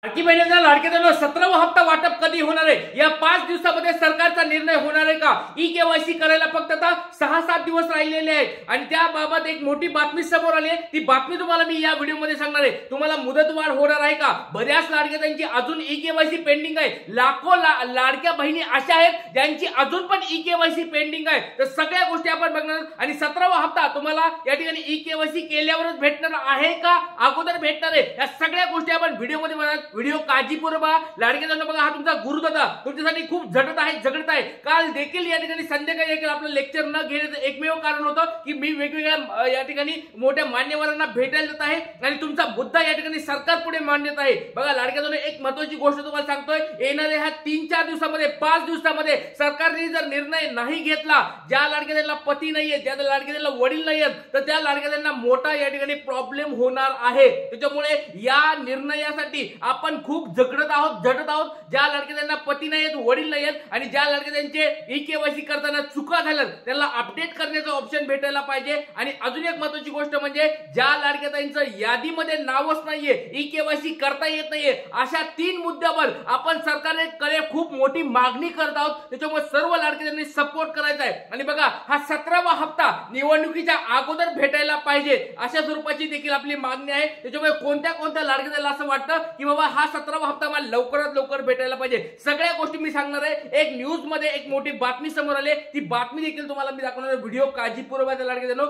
लाडकी बहिणीला लाडक्या 17वा हप्ता वाटप कधी होणार आहे? या 5 दिवसामध्ये सरकारचा निर्णय होणार आहे का? ई-केवायसी करायला फक्त आता 6-7 दिवस राहिलेले आहेत आणि त्याबाबत एक मोठी बातमी समोर आली आहे। ती बातमी तुम्हाला मी या व्हिडिओमध्ये सांगणार आहे। तुम्हाला मुदतवाढ होणार आहे का? बऱ्याच लाडक्यांची अजून ई-केवायसी पेंडिंग आहे। लाखो लाडक्या बहिणी अशा आहेत ज्यांची अजून पण ई-केवायसी पेंडिंग आहे। तर सगळ्या गोष्टी आपण बघणार आणि 17वा हप्ता तुम्हाला या ठिकाणी ई-केवायसी केल्यावरच भेटणार आहे का अगोदर भेटणार आहे? या सगळ्या गोष्टी आपण व्हिडिओमध्ये बघणार। व्हिडिओ काळजीपूर्वक बघा। लाडक्यांना बघा, हा तुमचा गुरुदादा तुमच्यासाठी खूप झटत आहे, झगडत आहे। काल देखील या ठिकाणी संध्याकाळी देखील आपलं लेक्चर न घेण्याचं एकमेव कारण होतं की मी वेगवेगळ्या या ठिकाणी मोठ्या मान्यवरांना भेटायला जात आहे आणि तुमचा मुद्दा या ठिकाणी सरकार पुढे मांडण्यात आहे। बघा लाडक्यांना एक महत्त्वाची गोष्ट तुम्हाला सांगतोय, येणाऱ्या ह्या 3-4 दिवसामध्ये 5 दिवसामध्ये सरकारने जर निर्णय नाही घेतला, ज्या लाडक्यांना पती नाहीये, ज्या लाडक्यांना वडील नाहीयेत, तर त्या लाडक्यांना मोठा या ठिकाणी प्रॉब्लेम होणार आहे। त्याच्यामुळे या निर्णयासाठी आपण खूप झगडत आहोत, झटत आहोत। ज्या लाडक्यांना पती नाहीयेत, वडील नाहीयेत आणि ज्या लाडक्यांचे ई-केवायसी करताना चुका झाल्यात त्यांना अपडेट करण्याचं ऑप्शन भेटायला पाहिजे। आणि अजून एक महत्त्वाची गोष्ट म्हणजे ज्या लाडक्यांचं यादीमध्ये नावच नाहीये, ई-केवायसी करता येत नाहीये, अशा 3 मुद्द्यावर आपण सरकारकडे खूप मोठी मागणी करत आहोत। त्याच्यामुळे सर्व लाडक्यांनी सपोर्ट करायचा आहे आणि बघा हा 17वा हप्ता निवडणुकीच्या अगोदर भेटायला पाहिजे अशा स्वरूपाची देखील आपली मागणी आहे। त्याच्यामुळे कोणत्या लाडक्यांना असं वाटतं की बाबा हा 17वा हप्ता मला लवकरात लवकर भेटायला पाहिजे, सगळ्या गोष्टी मी सांगणार आहे। एक न्यूज मध्ये एक मोठी बातमी समोर आली, ती बातमी देखील तुम्हाला मी दाखवणार आहे। व्हिडिओ काळजीपूर्वक लाडक्यांनो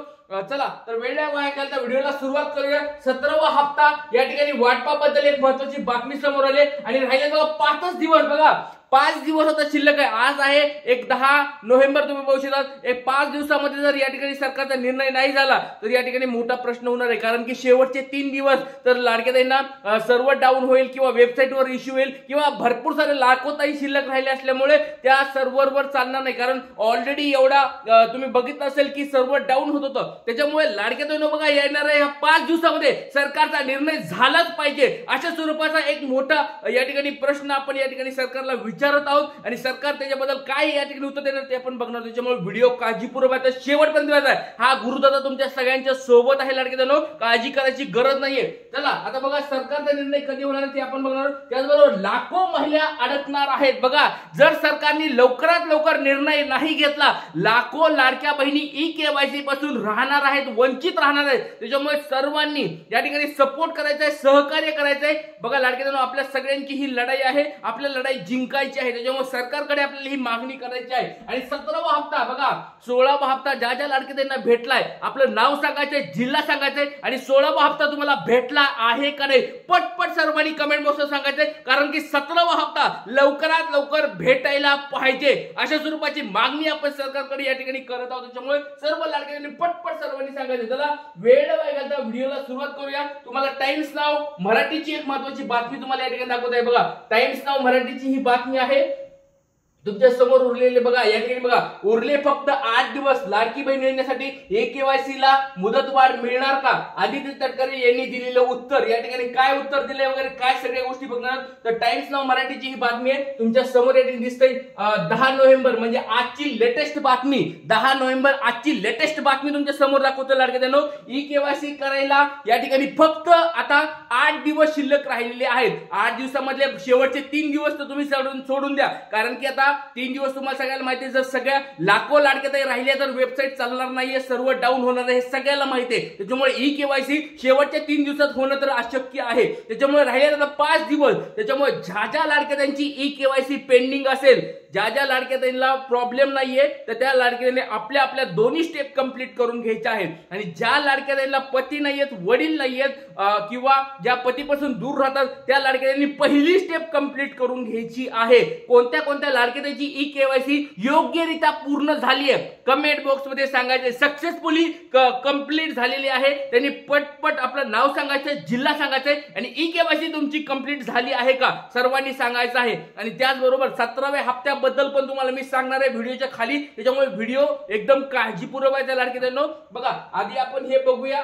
चला तर वेळ नाही वाया घालता व्हिडिओला सुरुवात करूया। 17वा हप्ता या ठिकाणी वाटपाबद्दल एक महत्त्वाची बातमी समोर आली आणि राहिले बघा 5 दिवस, बघा 5 दिवस आता शिल्लक आहे। आज आहे एक 10 नोव्हेंबर, तुम्ही बघू शकता। एक 5 दिवसामध्ये जर या ठिकाणी सरकारचा निर्णय नाही झाला तर या ठिकाणी मोठा प्रश्न होणार आहे, कारण की शेवटचे 3 दिवस तर लाडक्यांना सर्व्हर डाऊन होईल किंवा वेबसाईटवर इश्यू होईल किंवा भरपूर सारे लाखो ताई शिल्लक राहिले असल्यामुळे त्या सर्व्हरवर चालणार नाही, कारण ऑलरेडी एवढा तुम्ही बघितलं असेल की सर्व्हर डाऊन होत होतं। त्याच्यामुळे लाडक्यांनो बघा येणाऱ्या ह्या 5 दिवसामध्ये सरकारचा निर्णय झालाच पाहिजे अशा स्वरूपाचा एक मोठा या ठिकाणी प्रश्न आपण या ठिकाणी सरकारला विचारत आहोत आणि सरकार त्याच्याबद्दल काय या ठिकाणी उत्तर देणार ते आपण बघणार। त्याच्यामुळे व्हिडिओ काळजीपूर्वक शेवटपर्यंत बघायचा आहे। हा गुरुदादा तुमच्या सगळ्यांच्या सोबत आहे लाडक्यांनो, काळजी करायची गरज नाहीये। चला आता बघा सरकारचा निर्णय कधी होणार ते आपण बघणार। त्याचबरोबर लाखो महिला अडकणार आहेत। बघा जर सरकारने लवकरात लवकर निर्णय नाही घेतला, लाखो लाडक्या बहिणी ई-केवायसी पासून राहणार आहेत, वंचित राहणार आहेत। त्याच्यामुळे सर्वांनी या ठिकाणी सपोर्ट करायचा आहे, सहकार्य करायचं आहे। बघा लाडक्यांनो आपल्या सगळ्यांची ही लढाई आहे, आपल्या लढाई जिंकायची आहे। त्याच्यामुळे सरकारकडे आपल्याला ही मागणी करायची आहे। आणि 17वा हप्ता बघा, 16वा हप्ता ज्या ज्या लाडक्यांना भेटलाय आपलं नाव सांगायचंय, जिल्हा सांगायचंय आणि 16वा हप्ता तुम्हाला भेटला आहे का नाही पटपट सर्वांनी कमेंट बॉक्सवर सांगायचंय, कारण की 17वा हप्ता लवकरात लवकर भेटायला पाहिजे अशा स्वरूपाची मागणी आपण सरकारकडे या ठिकाणी करत आहोत। त्याच्यामुळे सर्व लाडक्यांनी पटपट सर्वांनी सांगायचं। चला वेळ वाया घालता व्हिडिओला सुरुवात करूया। तुम्हाला टाइम्स नाव मराठीची एक महत्त्वाची बातमी तुम्हाला या ठिकाणी दाखवत आहे। बघा टाइम्स नाव मराठीची ही बातमी आहे तुमच्या समोर उरलेले। बघा या ठिकाणी बघा उरले फक्त 8 दिवस लाडकी बहीण योजनेसाठी ई-केवायसी ला मुदतवाढ मिळणार का? आदित्य तटकरे यांनी दिलेलं उत्तर, या ठिकाणी काय उत्तर दिले वगैरे काय सगळ्या गोष्टी बघणार। तर टाइम्स नाव मराठीची ही बातमी आहे तुमच्या समोर या ठिकाणी दिसतंय। 10 नोव्हेंबर म्हणजे आजची लेटेस्ट बातमी, 10 नोव्हेंबर आजची लेटेस्ट बातमी तुमच्या समोर दाखवतो लाडक्यांनो। ई-केवायसी करायला या ठिकाणी फक्त आता 8 दिवस शिल्लक राहिलेले आहेत। 8 दिवसामधले शेवटचे 3 दिवस तर तुम्ही सोडून द्या, कारण की आता 3 दिवस तुम्हाला सगळ्याला माहिती आहे। जर सगळ्या लाखो लाडक्या राहिल्या तर वेबसाईट चालणार नाहीये, सर्व्हर डाऊन होणार आहे, हे सगळ्याला माहिती आहे। त्याच्यामुळे ई-केवायसी शेवटच्या 3 दिवसात होणं तर अशक्य आहे। त्याच्यामुळे राहिले आता 5 दिवस। त्याच्यामुळे ज्या लाडक्यांची ई-केवायसी पेंडिंग असेल, ज्या लाडक्यांना प्रॉब्लेम नाहीये, तर त्या लाडक्यांनी आपल्या दोन्ही स्टेप कंप्लीट करून घ्यायच्या आहेत। आणि ज्या लाडक्यांना पती नाहीयेत, वडील नाहीयेत किंवा ज्या पतीपासून दूर राहतात त्या लाडक्यांनी पहिली स्टेप कंप्लीट करून घ्यायची आहे। कोणत्या लाडक्यांची ई-केवायसी योग्यरित्या पूर्ण झाली आहे कमेंट बॉक्स मध्ये सांगायचे। सक्सेसफुली कंप्लीट झालेली आहे त्यांनी पटपट आपलं नाव सांगायचं, जिल्हा सांगायचं आणि ई-केवायसी तुमची कंप्लीट झाली आहे का सर्वांनी सांगायचं आहे। आणि त्याचबरोबर 17व्या हप्त्याबद्दल पण तुम्हाला मी सांगणार आहे व्हिडिओच्या खाली, त्याच्यामुळे व्हिडिओ एकदम काळजीपूर्वक आहे लाडक्यांनो। बघा आधी आपण हे बघूया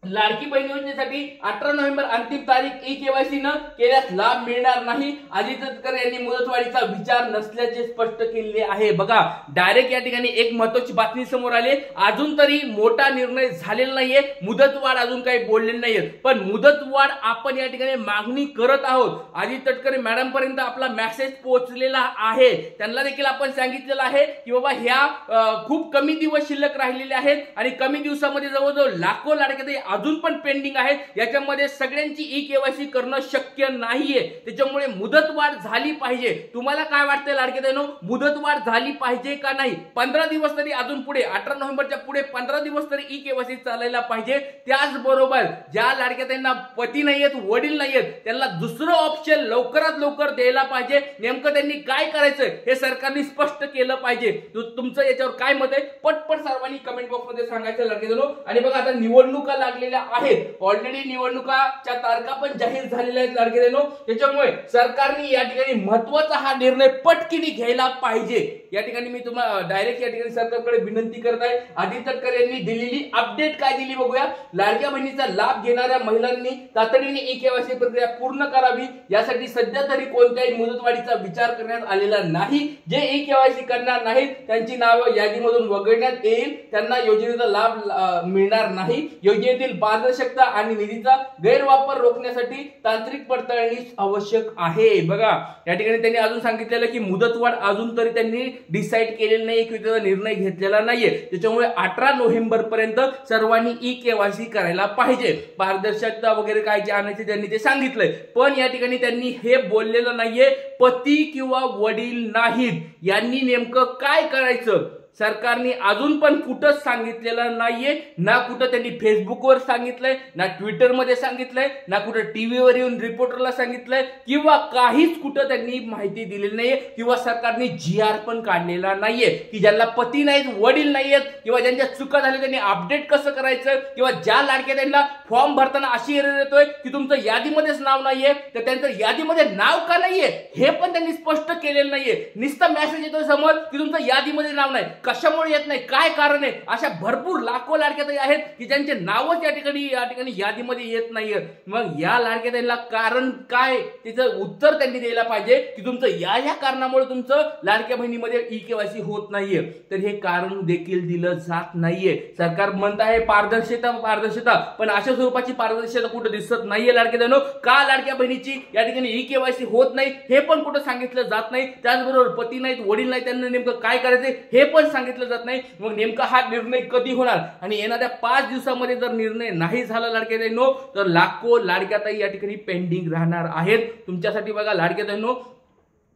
लाडकी बहीण योजनेसाठी 18 नोव्हेंबर अंतिम तारीख, ई-केवायसी न केल्यास लाभ मिळणार नाही. अजित तटकरे यांनी मुदतवाढीचा विचार नसल्याचे स्पष्ट केले आहे. बघा, डायरेक्ट या ठिकाणी एक महत्त्वाची बातमी समोर आली. अजून तरी मोठा निर्णय झालेला नाहीये, मुदतवाढ अजून काही बोललेली नाहीये, पण मुदतवाढ आपण या ठिकाणी मागणी करत आहोत. अजित तटकरे मॅडम पर्यंत आपला मेसेज पोहोचलेला आहे. त्यांना देखील आपण सांगितलेलं आहे की बाबा ह्या खूप कमी दिवस शिल्लक राहिलेले आहेत आणि कमी दिवसामध्ये जवळजवळ लाखो लाडके अजून पण पेंडिंग आहे. याच्यामध्ये सगळ्यांची ई-केवायसी करणं शक्य नाहीये. त्याच्यामुळे मुदतवाढ झाली पाहिजे. तुम्हाला काय वाटतंय लाडकेदारांनो, मुदतवाढ झाली पाहिजे का नाही? 15 दिवस तरी अजून पुढे, 18 नोव्हेंबरच्या पुढे 15 दिवस तरी ई-केवायसी चालायला पाहिजे. त्याचबरोबर ज्या लाडक्यांना पती नाहीयेत, वडील नाहीयेत, त्यांना दुसरं ऑप्शन लवकरात लवकर द्यायला पाहिजे. नेमकं त्यांनी काय करायचं हे सरकारने स्पष्ट केलं पाहिजे. तुमचं याच्यावर काय मत आहे? पटपट सर्वांनी कमेंट बॉक्स मध्ये सांगायचं लाडकेदारांनो. आणि बघा, आता निवडणुका लागलेल्या आहेत. ऑलरेडी निवडणुकाच्या तारखा पण जाहीर झालेल्या आहेत लाडकेदारांनो. त्याच्यामुळे सरकारने या ठिकाणी महत्त्वाचा हा निर्णय पटकिनी घ्यायला पाहिजे. या ठिकाणी मी तुम्हाला डायरेक्ट या ठिकाणी सरकारकडे विनंती करत आहे. अजित तटकरे यांनी दिलेली अपडेट काय दिली बघूया. लाडक्या बहिणीचा लाभ घेणाऱ्या महिलांनी तातडीने ई-केवायसी प्रक्रिया पूर्ण करावी. यासाठी सध्या तरी कोणत्याही मुदतवाढीचा विचार करण्यात आलेला नाही. जे ई-केवायसी करणार नाहीत त्यांची नावं यादीमधून वगळण्यात येईल. त्यांना योजनेचा लाभ मिळणार नाही. योजनेतील पारदर्शकता आणि निधीचा गैरवापर रोखण्यासाठी तांत्रिक पडताळणी आवश्यक आहे. बघा, या ठिकाणी त्यांनी अजून सांगितलेलं की मुदतवाढ अजून तरी त्यांनी डिसाईड केलेला नाही, की त्याचा निर्णय घेतलेला नाहीये. त्याच्यामुळे 18 नोव्हेंबर पर्यंत सर्वांनी ई-केवायसी करायला पाहिजे. पारदर्शकता वगैरे काय जे आणायचे त्यांनी ते सांगितलंय, पण या ठिकाणी त्यांनी हे बोललेलं नाहीये पती किंवा वडील नाहीत यांनी नेमकं काय करायचं. सरकारने अजून पण कुठंच सांगितलेलं नाहीये. ना कुठं त्यांनी फेसबुकवर सांगितलंय, ना ट्विटरमध्ये सांगितलंय, ना कुठं टीव्हीवर येऊन रिपोर्टरला सांगितलंय, किंवा काहीच कुठं त्यांनी माहिती दिलेली नाहीये. किंवा सरकारने GR पण काढलेला नाहीये की ज्यांना पती नाहीत, वडील नाहीयेत, किंवा ज्यांच्या चुका झाल्या त्यांनी अपडेट कसं करायचं, किंवा ज्या लाडक्या त्यांना फॉर्म भरताना अशी एरर येतोय की तुमचं यादीमध्येच नाव नाहीये, तर त्यांचं यादीमध्ये नाव का नाहीये हे पण त्यांनी स्पष्ट केलेलं नाहीये. नुसतं मेसेज येतोय समोर की तुमचं यादीमध्ये नाव नाही. कशामुळे येत नाही, काय कारण आहे? अशा भरपूर लाखो लाडक्या आहेत की ज्यांचे नावच या ठिकाणी यादीमध्ये येत नाहीये. मग या लाडक्याला कारण काय, त्याचं उत्तर त्यांनी द्यायला पाहिजे की तुमचं या कारणामुळे तुमचं लाडक्या बहिणीमध्ये ई-केवायसी होत नाहीये. तर हे कारण देखील दिलं जात नाहीये. सरकार म्हणत आहे पारदर्शकता, पण अशा स्वरूपाची पारदर्शकता कुठे दिसत नाहीये लाडक्यानो. का लाडक्या बहिणीची या ठिकाणी ई-केवायसी होत नाही हे पण कुठं सांगितलं जात नाही. त्याचबरोबर पती नाहीत, वडील नाही, त्यांना नेमकं काय करायचंय हे पण सांगितलं जात नाही. मग नेमका हा निर्णय कधी होणार? आणि येणाऱ्या 5 दिवसामध्ये जर निर्णय नाही झाला लाडक्यानो, तर लाखो लाडक्याताई या ठिकाणी पेंडिंग राहणार आहेत. तुमच्यासाठी बघा लाडक्याताईंनो,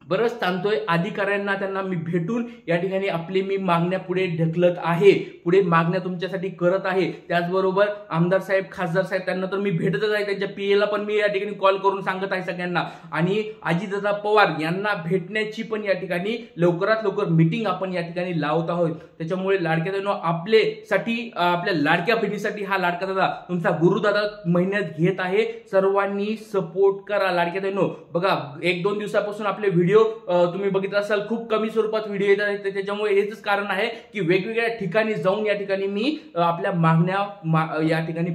बरंच ताणतोय. अधिकाऱ्यांना त्यांना मी भेटून या ठिकाणी आपली मी मागण्या पुढे ढकलत आहे, पुढे मागण्या तुमच्यासाठी करत आहे. त्याचबरोबर आमदार साहेब, खासदार साहेब त्यांना तर मी भेटतच आहे. त्यांच्या PA ला पण मी या ठिकाणी कॉल करून सांगत आहे सगळ्यांना. आणि अजितदादा पवार यांना भेटण्याची पण या ठिकाणी लवकरात लवकर मीटिंग आपण या ठिकाणी लावत आहोत. त्याच्यामुळे लाडक्यादादा आपल्यासाठी, आपल्या लाडक्या बहिणीसाठी हा लाडका दादा तुमचा गुरुदादा मेहनत घेत आहे. सर्वांनी सपोर्ट करा लाडक्यादादा. बघा, 1-2 दिवसापासून आपले व्हिडिओ तुम्ही बघितलं असाल, खूप कमी स्वरूपात व्हिडिओ येत आहेत. त्याच्यामुळे हेच कारण आहे की वेगवेगळ्या ठिकाणी जाऊन या ठिकाणी मी आपल्या मागण्या या ठिकाणी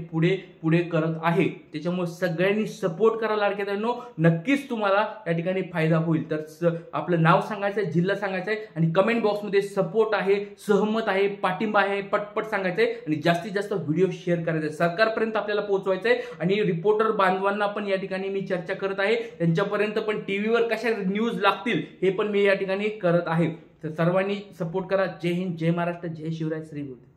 पुढे करत आहे. त्याच्यामुळे सगळ्यांनी सपोर्ट करा लाडक्यादादांनो. नक्कीच तुम्हाला या ठिकाणी फायदा होईल. तर आपलं नाव सांगायचंय, जिल्हा सांगायचंय आणि कमेंट बॉक्समध्ये सपोर्ट आहे, सहमत आहे, पाठिंबा आहे पटपट सांगायचंय आणि जास्तीत जास्त व्हिडिओ शेअर करायचे, सरकारपर्यंत आपल्याला पोहोचवायचंय. आणि रिपोर्टर बांधवांना पण या ठिकाणी मी चर्चा करत आहे, त्यांच्यापर्यंत पण टीव्हीवर कशा न्यूज लागतील हे पण मी या ठिकाणी करत आहे. तर सर्वांनी सपोर्ट करा. जय हिंद, जय महाराष्ट्र, जय शिवराय, श्री गुरु.